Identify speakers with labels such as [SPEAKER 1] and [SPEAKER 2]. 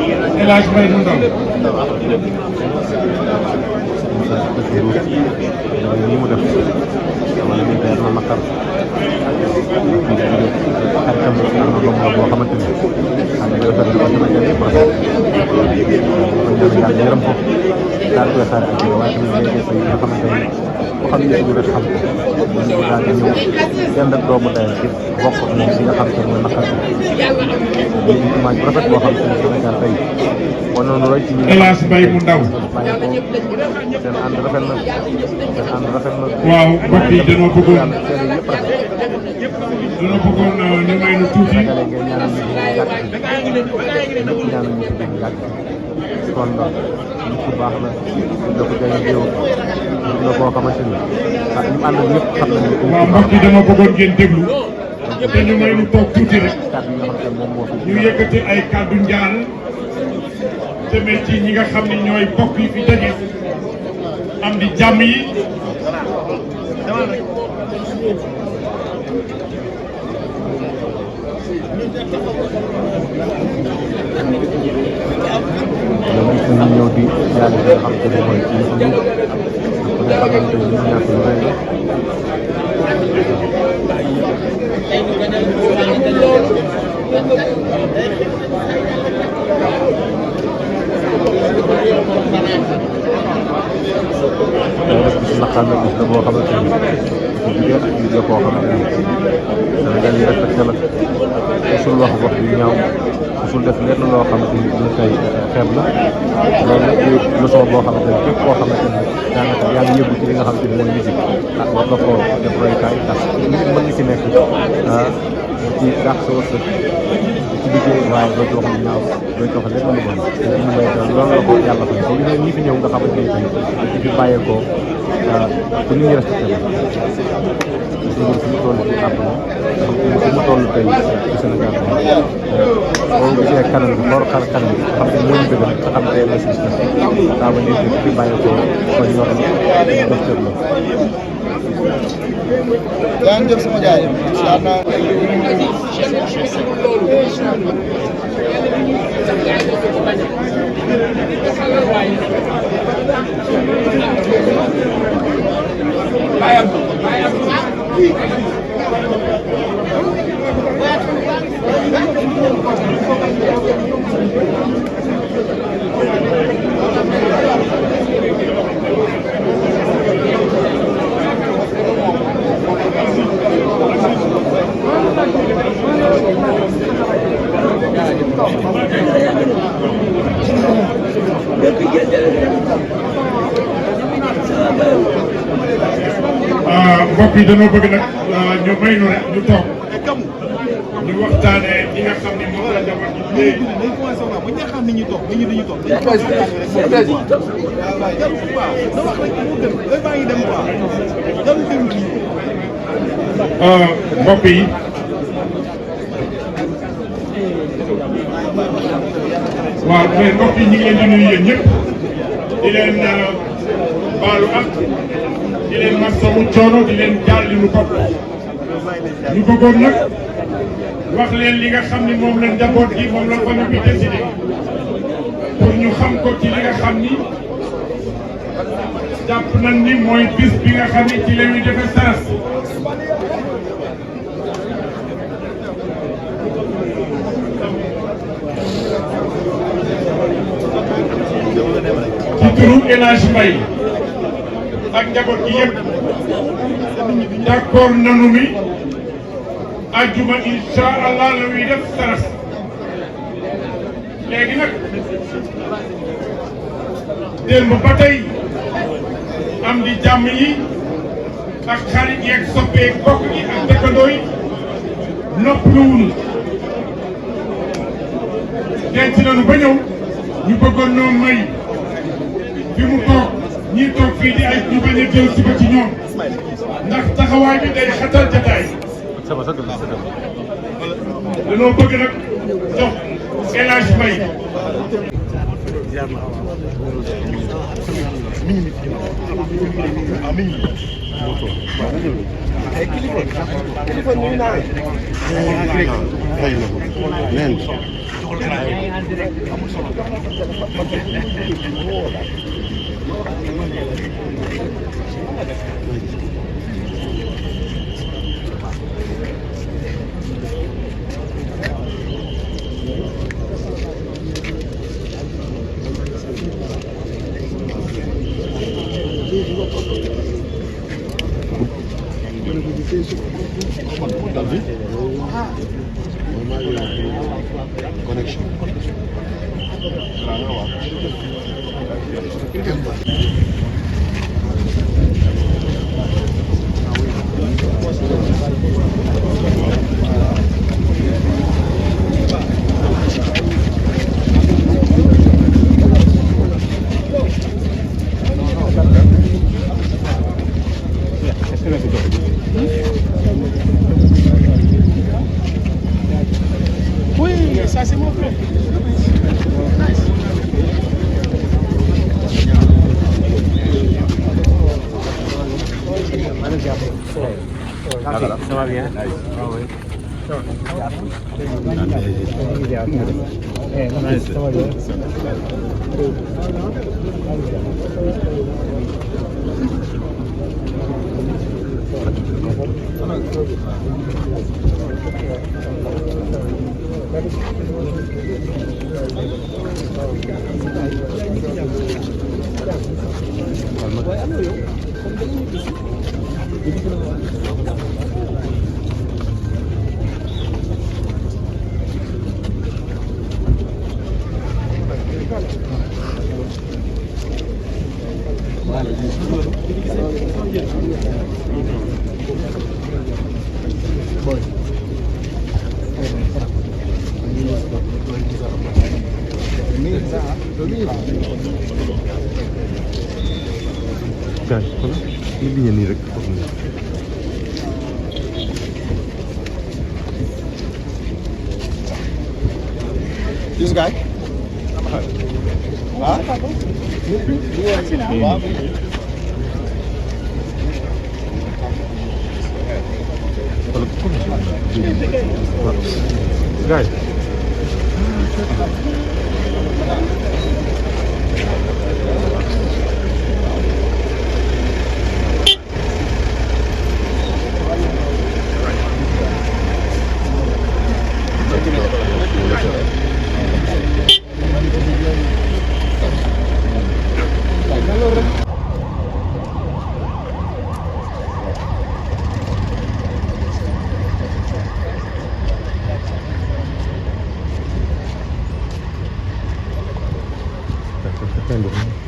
[SPEAKER 1] El Hadj Mbaye mu ndaw.
[SPEAKER 2] nii mu def wala ñu teel na naqar xaritam am na doom boo xamante ni xam nga rafet na ko Sénégal yëpp rafet kon yàlla yërëm ko daal koy xaar ak waaye tamit léegi say nga xamante ni ku xam ne rek xam ko ñu daal di ñëw kenn ak doomu day ci bokk ak moom si nga xam te mooy naqar bi ñu image bu rafet boo xam te ni Sénégal tey wane noonu rek ci ñu
[SPEAKER 1] El Hadj Mbaye mu ndaw.
[SPEAKER 2] seen ànd rafet na seen ànd rafet na
[SPEAKER 1] waaw mbokk yi dañoo bëggoon
[SPEAKER 2] yàlla seen yëpp rafet
[SPEAKER 1] dañoo bëggoon ñu may nu tuuti.
[SPEAKER 2] Sénégalais ngeen ñaanal ñu fi yàgg ñëpp ñaanal ñu fi yàgg kon nit ku baax la da ko jaay réew nit la koo xamante ni ah ñu ànd ak ñëpp xam nañu ko
[SPEAKER 1] waaw mbokk yi dama bëggoon ngeen déglu te ñu may nu toog tuuti rek
[SPEAKER 2] kàddu yi nga xam te moom moo fi
[SPEAKER 1] ñu yëkkati ay kàddu njaal demee ci ñi nga xam ne ñooy bokk yi fi daje am di jàmm yi
[SPEAKER 2] ñoom gis nañu ñëw di yàlla nga xam te ne mooy ci ñu nga xamante ni ñu ñàkk lu rëy gis naqar la gis la boo xamante ni jigéen ak nit la koo xamante ni Sénégal yi respecté la musul wax wax yu ñaaw musul def lenn loo xamante ni ñu koy xeeb la loolu nag leçon boo xamante ni képp koo xamante ni daanaka yaa ngi yëngu ci li nga xamante ni mooy musique ah war nga koo def royukaay ndax nit mën nga ci nekk ci dàq sa wërsëg ci liggéey waaye doo ci wax lu ñaaw doo ci wax lenn lu bon loolu la ko yàlla fay soo gisee ñi fi ñëw nga xamante ni tey di fi bàyyeekoo ku nit ñi respecté la suñu fi mu toll ci àdduna xam te fi mu toll tey ci Sénégal boo gisee kanam bi xool xar kanam bi xam te moo ñu bëgg nga xam te la si daa ba nit fi bàyyeekoo kon ñoo xam ne docteur la
[SPEAKER 3] yaa ngi jëf sama jaay incha allah
[SPEAKER 1] mbokk yi dañoo bëgg nag ñu may nu rek ñu toog ñu waxtaanee li nga xam ne moom la njaboot gi léegi. mbokk yi waaw mais mbokk yi ñu ngi leen di nuyu yéen ñëpp di leen baalu ak di leen masawu coono di leen jaal li nu bopp ñu bëggoon nag wax leen li nga xam ni moom la njaboot gi moom la famille bi décidé pour ñu xam ko ci li nga xam ni jàpp nañ ni mooy bis bi nga xam ni ci la ñuy defee saras ci turu El Hadj Mbaye ak njaboot gi yëpp d'accord nanu mi ajjuma incha allah la ñuy def saras léegi nag démb ba tey am di jàmm yi ak xarit yeeg soppeek bokk yi ak dëkkandoo yi noppaluwunu denc nañu ba ñëw ñu bëggoon noo may fi mu toog ñii toog fii di ay ñu bañ a jël si ba ci ñoom ndax taxawaay bi day xatal jataay dañoo bëgg nag jox El Hadj Mbaye
[SPEAKER 3] kilifa nuyu naa
[SPEAKER 4] Oui, ça c'est mon frère.
[SPEAKER 2] Ça va bien. Guys, xoolal li liggéey nii rek foofu nii.
[SPEAKER 3] This guy? Huh? Wow.
[SPEAKER 2] Guys. Depende.